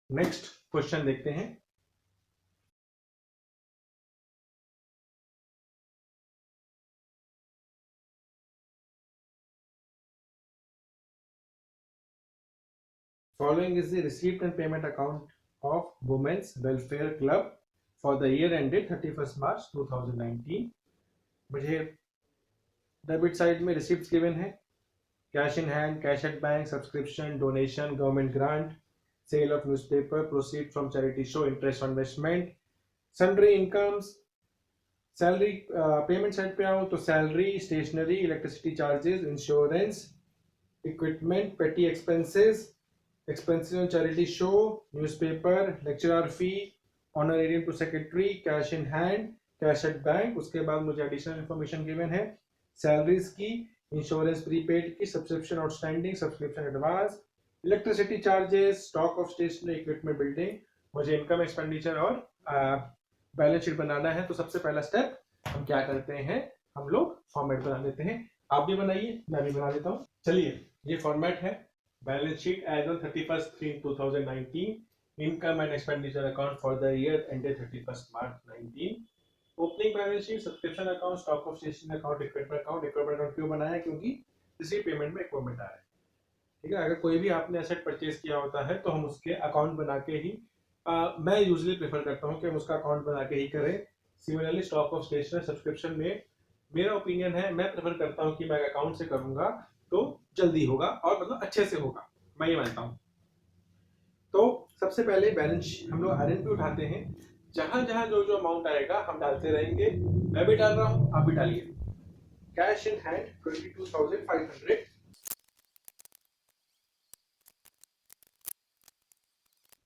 Next question देखते हैं। Following is the receipt and payment account of Women's Welfare Club for the year ended 31st March 2019। मुझे debit side में receipt given है, cash in hand, cash at bank, subscription, donation, government grant, sale of newspaper, proceed from charity show, interest on investment, sundry incomes. Salary payment side पे आओ तो salary, stationery, electricity charges, insurance, equipment, petty expenses, expenses on charity show, newspaper, lecturer fee, honorarium to secretary, cash in hand, cash at bank। उसके बाद मुझे additional information given है salaries की, insurance prepaid की, subscription outstanding, subscription advance, electricity charges, stock of stationery equipment building। मुझे income expenditure और balance sheet बनाना है। तो सबसे पहला स्टेप हम क्या करते हैं, हम लोग फॉर्मेट बना लेते हैं। आप भी बनाइए, मैं भी बना लेता हूँ। चलिए, ये फॉर्मेट है balance sheet as on 31/3/2019, income and expenditure account for the year ended 31 March 19, opening balance sheet, subscription account, stock of stationery account, equipment account. Equipment account क्यों बनाया, क्योंकि इसी पेमेंट में इक्विपमेंट आ रहा है। ठीक है, अगर कोई भी आपने एसेट परचेज किया होता है तो हम उसके अकाउंट बना के ही मैं यूजुअली प्रेफर करता हूं कि हम उसका अकाउंट बना के ही करें। Similarly stock of stationery, subscription में मेरा ओपिनियन है, मैं प्रेफर करता हूं कि मैं अकाउंट से करूंगा तो जल्दी होगा और मतलब अच्छे से होगा, मैं ये मानता हूं। तो सबसे पहले बैलेंस हम लोग आरएनपी उठाते हैं, जहां जहां जो जो अमाउंट आएगा हम डालते रहेंगे। मैं भी डाल रहा हूं, आप भी डालिए। Cash in hand 22,500।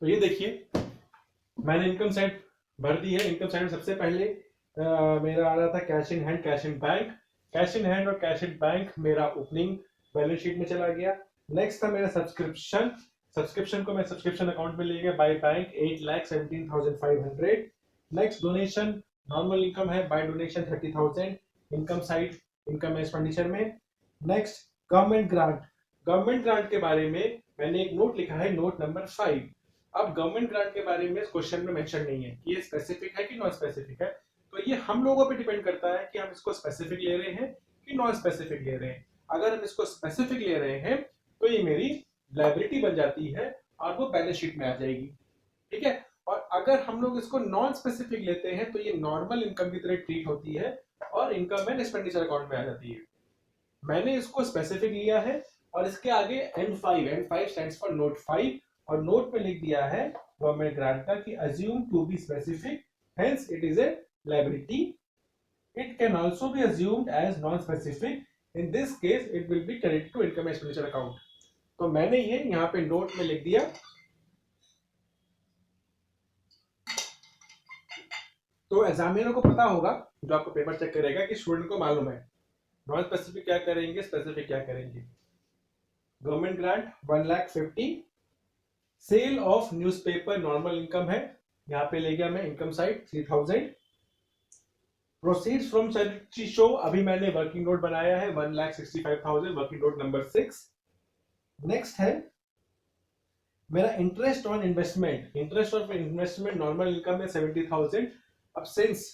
तो ये देखिए, मैंने इनकम साइड भर दी है। इनकम साइड में सबसे पहले मेरा आ रहा था cash in hand, cash in bank. Cash in hand और कैश इन बैंक मेरा ओपनिंग बैलेंस शीट में चला गया। नेक्स्ट था मेरा सब्सक्रिप्शन। सब्सक्रिप्शन को मैं सब्सक्रिप्शन अकाउंट में ले गया by bank 8,17,500। Next donation, normal income है, by donation 30,000 income side, income expenditure में। Next government grant. Government grant के बारे में मैंने एक नोट लिखा है, नोट नंबर 5। अब गवर्नमेंट ग्रांट के बारे में क्वेश्चन में मेंशन नहीं है कि ये स्पेसिफिक है कि नॉन स्पेसिफिक है, तो ये हम लोगों पे डिपेंड करता है कि हम इसको स्पेसिफिक ले रहे हैं कि नॉन स्पेसिफिक ले रहे हैं। अगर हम इसको स्पेसिफिक ले रहे हैं तो ये मेरी लायबिलिटी बन जाती है और वो बैलेंस शीट में आ जाएगी। ठीक है, और अगर हम लोग इसको नॉन स्पेसिफिक लेते हैं तो ये नॉर्मल इनकम की तरह ट्रीट होती है और इनकम एंड एक्सपेंडिचर अकाउंट में आ जाती है। मैंने इसको स्पेसिफिक लिया है और इसके आगे N5 स्टैंड्स फॉर नोट 5 और नोट में लिख दिया है गवर्नमेंट ग्रांट का कि assume to be specific, hence it is a liability. It can also be assumed as non-specific. In this case, it will be credited to income expenditure account. तो मैंने ये यहाँ पे नोट में लिख दिया। तो एग्जामिनर को पता होगा, जो आपको पेपर चेक करेगा, कि स्टूडेंट को मालूम है नॉन स्पेसिफिक क्या करेंगे, स्पेसिफिक क्या करेंगे। Government grant 1,50,000। Sale of newspaper normal income है, यहाँ पे ले गया मैं income side 3,000। Proceeds from charity show, अभी मैंने वर्किंग नोट बनाया है 1,65,000, वर्किंग नोट नंबर 6। नेक्स्ट है मेरा interest on investment. Interest on investment normal income है 70,000। अब सिंस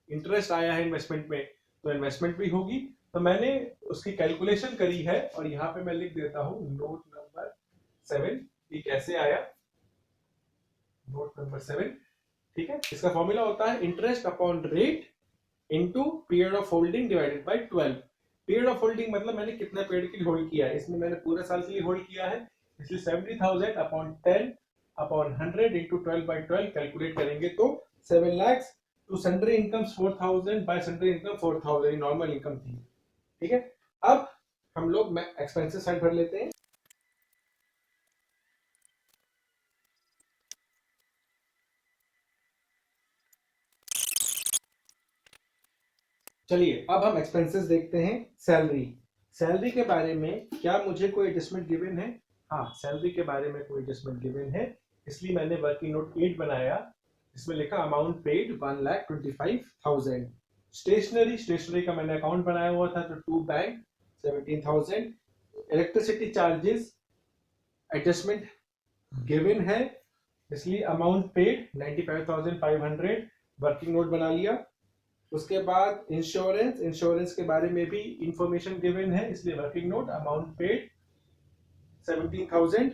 इंटरेस्ट आया है इन्वेस्टमेंट में तो इन्वेस्टमेंट भी होगी, तो मैंने उसकी कैलकुलेशन करी है और यहाँ पे मैं लिख देता हूँ नोट नंबर 7। ये कैसे आया, नोट नंबर 7। ठीक है, इसका फॉर्मूला होता है interest upon rate into period of holding divided by 12। Period of holding मतलब मैंने कितना पीरियड के लिए होल्ड किया है, इसमें मैंने पूरे साल के लिए होल्ड किया है, इसलिए 70,000 अपॉन 10 अपॉन 100 इंटू 12/12 कैलकुलेट करेंगे तो 7 lakh to sundry income 4,000 by sundry income 4,000 normal income थी। ठीक है, अब हम लोग एक्सपेंसेस साइड भर लेते हैं। चलिए, अब हम एक्सपेंसेस देखते हैं। सैलरी, सैलरी के बारे में क्या मुझे कोई एडजस्टमेंट गिवन है? हाँ, सैलरी के बारे में कोई एडजस्टमेंट गिवन है, इसलिए मैंने वर्किंग नोट 8 बनाया। इसमें लिखा अमाउंट पेड 1,25,000। स्टेशनरी, स्टेशनरी का मैंने अकाउंट बनाया हुआ था तो to bank 17,000। Electricity charges adjustment given है इसलिए अमाउंट पेड 95,500 वर्किंग नोट बना लिया। उसके बाद इंश्योरेंस के बारे में भी इंफॉर्मेशन गिवन है, इसलिए working note amount paid 17,000।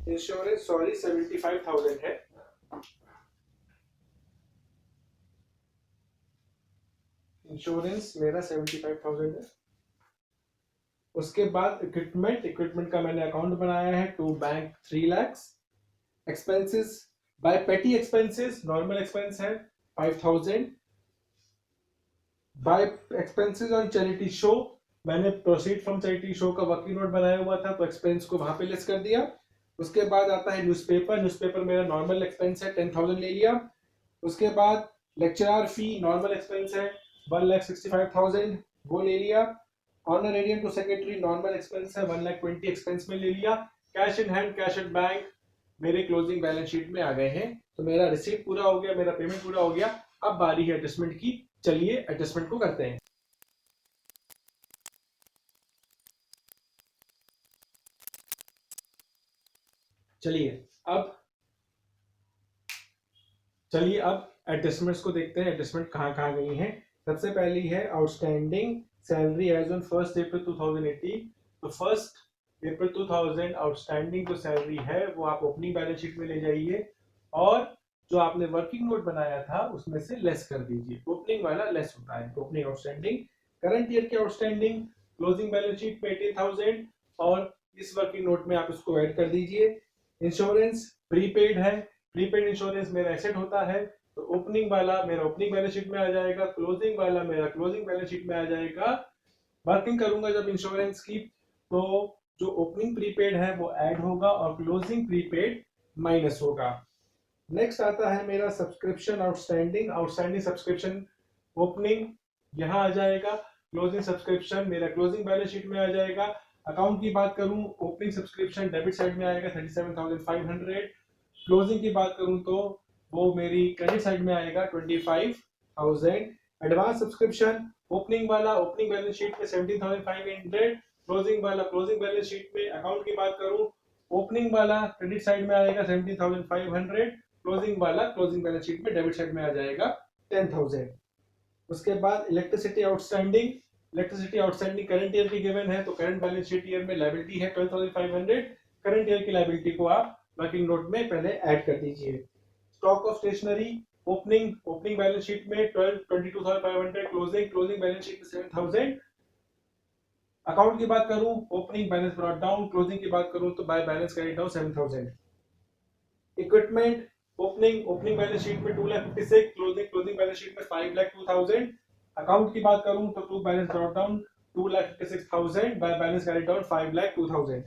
Insurance 75,000 है। इंश्योरेंस मेरा 75,000 है। उसके बाद इक्विपमेंट का मैंने अकाउंट बनाया है to bank 3 lakhs। Expenses by petty expenses, normal expense है 5,000। By expenses on charity show, मैंने प्रोसीड फ्रॉम चैरिटी शो का वर्किंग नोट बनाया हुआ था तो एक्सपेंस को वहां पे लेस कर दिया। उसके बाद आता है न्यूज़पेपर मेरा नॉर्मल एक्सपेंस है 10,000 ले लिया। उसके बाद लेक्चरर फी नॉर्मल एक्सपेंस है 1,65,000 वो ले लिया। Honorarium to secretary normal expense है 1,20,000 एक्सपेंस में ले लिया। Cash in hand cash at bank मेरे क्लोजिंग बैलेंस शीट में आ गए हैं। तो मेरा रिसीट पूरा हो गया, मेरा पेमेंट पूरा हो गया। अब बारी है एडजस्टमेंट की, चलिए एडजस्टमेंट को करते हैं। चलिए अब एडजस्टमेंट्स को देखते हैं, एडजस्टमेंट कहाँ गई हैं। सबसे पहली है आउटस्टैंडिंग सैलरी एज ऑन 1 अप्रैल 2018। तो 1 अप्रैल 2000 आउटस्टैंडिंग जो सैलरी है वो आप ओपनिंग बैलेंस शीट में ले जाइए और जो आपने वर्किंग नोट बनाया था उसमें से लेस कर दीजिए। ओपनिंग वाला लेस होता है, ओपनिंग आउटस्टैंडिंग। करंट ईयर के आउटस्टैंडिंग क्लोजिंग बैलेंस शीट में 18,000 और इस वर्किंग नोट में आप इसको ऐड कर दीजिए। इंश्योरेंस प्रीपेड है, प्रीपेड इंश्योरेंस मेरा एसेट होता है तो ओपनिंग वाला मेरा ओपनिंग बैलेंस शीट में आ जाएगा, क्लोजिंग वाला मेरा क्लोजिंग बैलेंस शीट में आ जाएगा। वर्किंग करूंगा जब इंश्योरेंस की तो जो ओपनिंग प्रीपेड है वो ऐड होगा और क्लोजिंग प्रीपेड माइनस होगा। नेक्स्ट आता है मेरा सब्सक्रिप्शन आउटस्टैंडिंग सब्सक्रिप्शन ओपनिंग यहाँ आ जाएगा, क्लोजिंग सब्सक्रिप्शन मेरा क्लोजिंग बैलेंस शीट में आ जाएगा। अकाउंट की बात करूं ओपनिंग सब्सक्रिप्शन डेबिट साइड में आएगा 37,500। क्लोजिंग की बात करूं तो वो मेरी क्रेडिट साइड में आएगा 25,000। एडवांस सब्सक्रिप्शन ओपनिंग वाला ओपनिंग बैलेंस शीट में 17,500, क्लोजिंग वाला क्लोजिंग बैलेंस शीट में। अकाउंट की बात करूं ओपनिंग वाला क्रेडिट साइड में आएगा 17,500, क्लोजिंग वाला क्लोजिंग बैलेंस शीट में डेबिट साइड में आ जाएगा 10,000। उसके बाद इलेक्ट्रिसिटी आउटस्टैंडिंग करंट ईयर की गिवन है तो करंट बैलेंस शीट ईयर में लायबिलिटी है 12,500। करंट ईयर की लायबिलिटी को आप वर्किंग नोट में पहले ऐड कर दीजिए। Stock of stationery opening balance sheet में 22,500, क्लोजिंग बैलेंस शीट में 7,000। अकाउंट की बात करूं opening balance brought down, closing की बात करूं तो bye balance carried down 7,000। Equipment opening balance sheet में 2,56,000, क्लोजिंग बैलेंस शीट में 5,02,000। अकाउंट की बात करूं तो to balance brought down 2,56,000, by balance carried down 5,02,000।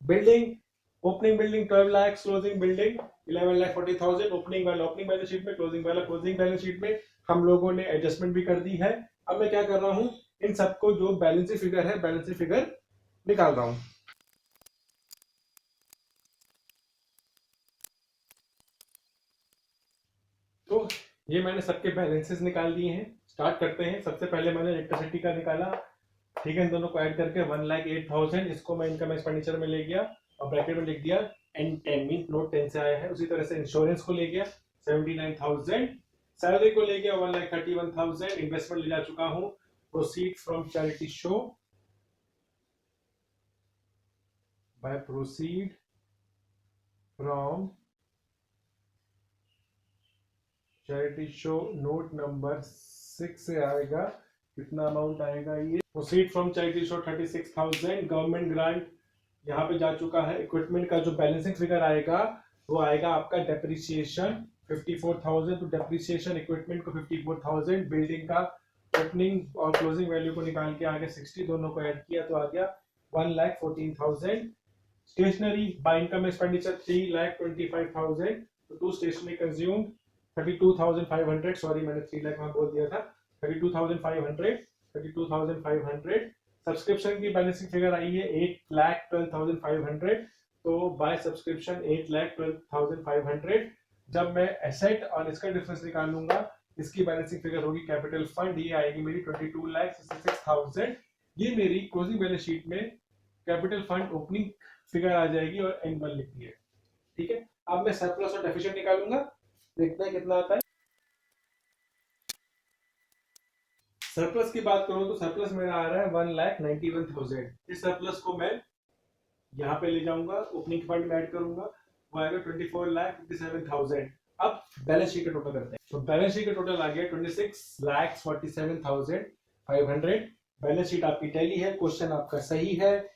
Building opening building 12 lakh, closing building 11,40,000। Opening वाला ओपनिंग बैलेंस शीट में, क्लोजिंग वाला क्लोजिंग बैलेंस शीट में। हम लोगों ने एडजस्टमेंट भी कर दी है। अब मैं क्या कर रहा हूं, इन सबको जो बैलेंस फिगर है बैलेंस फिगर निकाल रहा हूं। तो ये मैंने सबके बैलेंसेस निकाल दिए हैं। स्टार्ट करते हैं। सबसे पहले मैंने इलेक्ट्रिसिटी का निकाला, ठीक है, इन दोनों को ऐड करके 1,08,000 इसको मैं इनकम एक्सपेंडिचर में ले गया और ब्रैकेट में लिख दिया N10 मीन नोट 10 से आया है। उसी तरह से इंश्योरेंस को ले गया 79,000, सैलरी को ले गया 1,31,000, इन्वेस्टमेंट ले जा चुका हूं proceed from charity show, by proceed from charity show note number 6 से आएगा। कितना अमाउंट आएगा ये, proceed from charity show 36,000। Government grant यहाँ पे जा चुका है। इक्विपमेंट का जो बैलेंसिंग फिगर आएगा वो आएगा आपका डेप्रिसिएशन 54,000। तो डेप्रिसिएशन इक्विपमेंट को 54,000, बिल्डिंग का ओपनिंग और क्लोजिंग वैल्यू को निकाल के आगे 60 दोनों को ऐड किया तो आ गया 1,14,000। Stationery by income expenditure 3,25,000। तो टू स्टेशनरी कंज्यूम 32,500, सॉरी मैंने 3 लाख में बोल दिया था, 32,500। सब्सक्रिप्शन की बैलेंसिंग फिगर आई है 8,12,500। तो बाय सब्सक्रिप्शन 8,12,500। जब मैं एसेट और इसका डिफरेंस निकालूंगा इसकी बैलेंसिंग फिगर होगी कैपिटल फंड, ये आएगी मेरी 22,66,000। ये मेरी क्लोजिंग बैलेंस शीट में कैपिटल फंड ओपनिंग फिगर आ जाएगी और N1 लिखनी है। ठीक है, अब मैं सरप्लस और डेफिसिट निकालूंगा, देखते हैं कितना आता है। सरप्लस की बात करूं तो सरप्लस मेरा आ रहा है 1,91,000। इस सरप्लस को मैं यहाँ पे ले जाऊंगा, ओपनिंग फंड में ऐड करूंगा, वो आएगा 24,57,000। अब बैलेंस शीट का टोटल करते हैं। तो बैलेंस शीट का टोटल आ गया 26,47,500। बैलेंस शीट आपकी टैली है, क्वेश्चन आपका सही है।